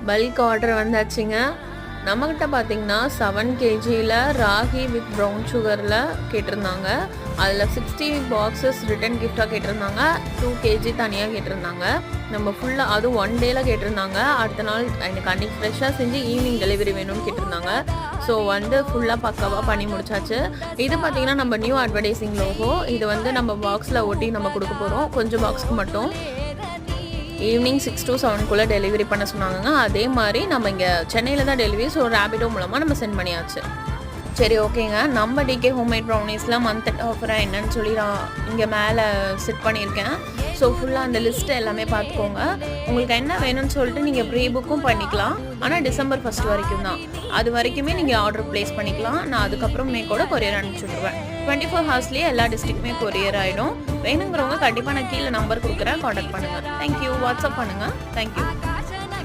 Bulk order வந்தாச்சுங்க. நம்மக்கிட்ட பார்த்தீங்கன்னா 7 kgயில் ராகி வித் ப்ரௌன் சுகரில் கேட்டிருந்தாங்க. அதில் 60 பாக்ஸஸ் ரிட்டன் கிஃப்டாக கேட்டிருந்தாங்க. 2 kg தனியாக கேட்டிருந்தாங்க. நம்ம ஃபுல்லாக அதுவும் 1 டேயில் கேட்டிருந்தாங்க. அடுத்த நாள் எனக்கு அன்றைக்கி ஃப்ரெஷ்ஷாக செஞ்சு ஈவினிங் டெலிவரி வேணும்னு கேட்டிருந்தாங்க. ஸோ ஃபுல்லாக பக்காவாக பண்ணி முடிச்சாச்சு. இது பார்த்திங்கன்னா நம்ம நியூ அட்வர்டைஸிங் லோகோ. இது நம்ம பாக்ஸில் ஒட்டி நம்ம கொடுக்க போகிறோம். கொஞ்சம் பாக்ஸ்க்கு மட்டும் ஈவினிங் 6 to 7 டெலிவரி பண்ண சொன்னாங்க. அதே மாதிரி நம்ம இங்கே சென்னையில் தான் டெலிவரி. ஸோ ரேபிடோ மூலமாக நம்ம சென்ட் பண்ணியாச்சு. சரி, ஓகேங்க. நம்ம டிகே ஹோம்மேட் ப்ரௌனீஸில் மந்த் ஆஃபராக என்னன்னு சொல்லி நான் இங்கே மேலே செட் பண்ணியிருக்கேன். ஸோ ஃபுல்லாக அந்த லிஸ்ட்டு எல்லாமே பார்த்துக்கோங்க. உங்களுக்கு என்ன வேணும்னு சொல்லிட்டு நீங்கள் ப்ரீ புக்கும் பண்ணிக்கலாம். ஆனால் December 1 வரைக்கும் தான். அது வரைக்குமே நீங்கள் ஆர்டர் ப்ளேஸ் பண்ணிக்கலாம். நான் அதுக்கப்புறமே கூட கொரியர் அனுப்பிச்சுட்ருவேன். 24 ஹவர்ஸ்லேயே எல்லா டிஸ்ட்ரிக்ட்டுமே கொரியர் ஆகிடும். வேணுங்கிறவங்க கண்டிப்பாக நான் கீழே நம்பர் கொடுக்குறேன், காண்டாக்ட் பண்ணுங்கள். தேங்க்யூ. வாட்ஸ்அப் பண்ணுங்கள். தேங்க்யூ.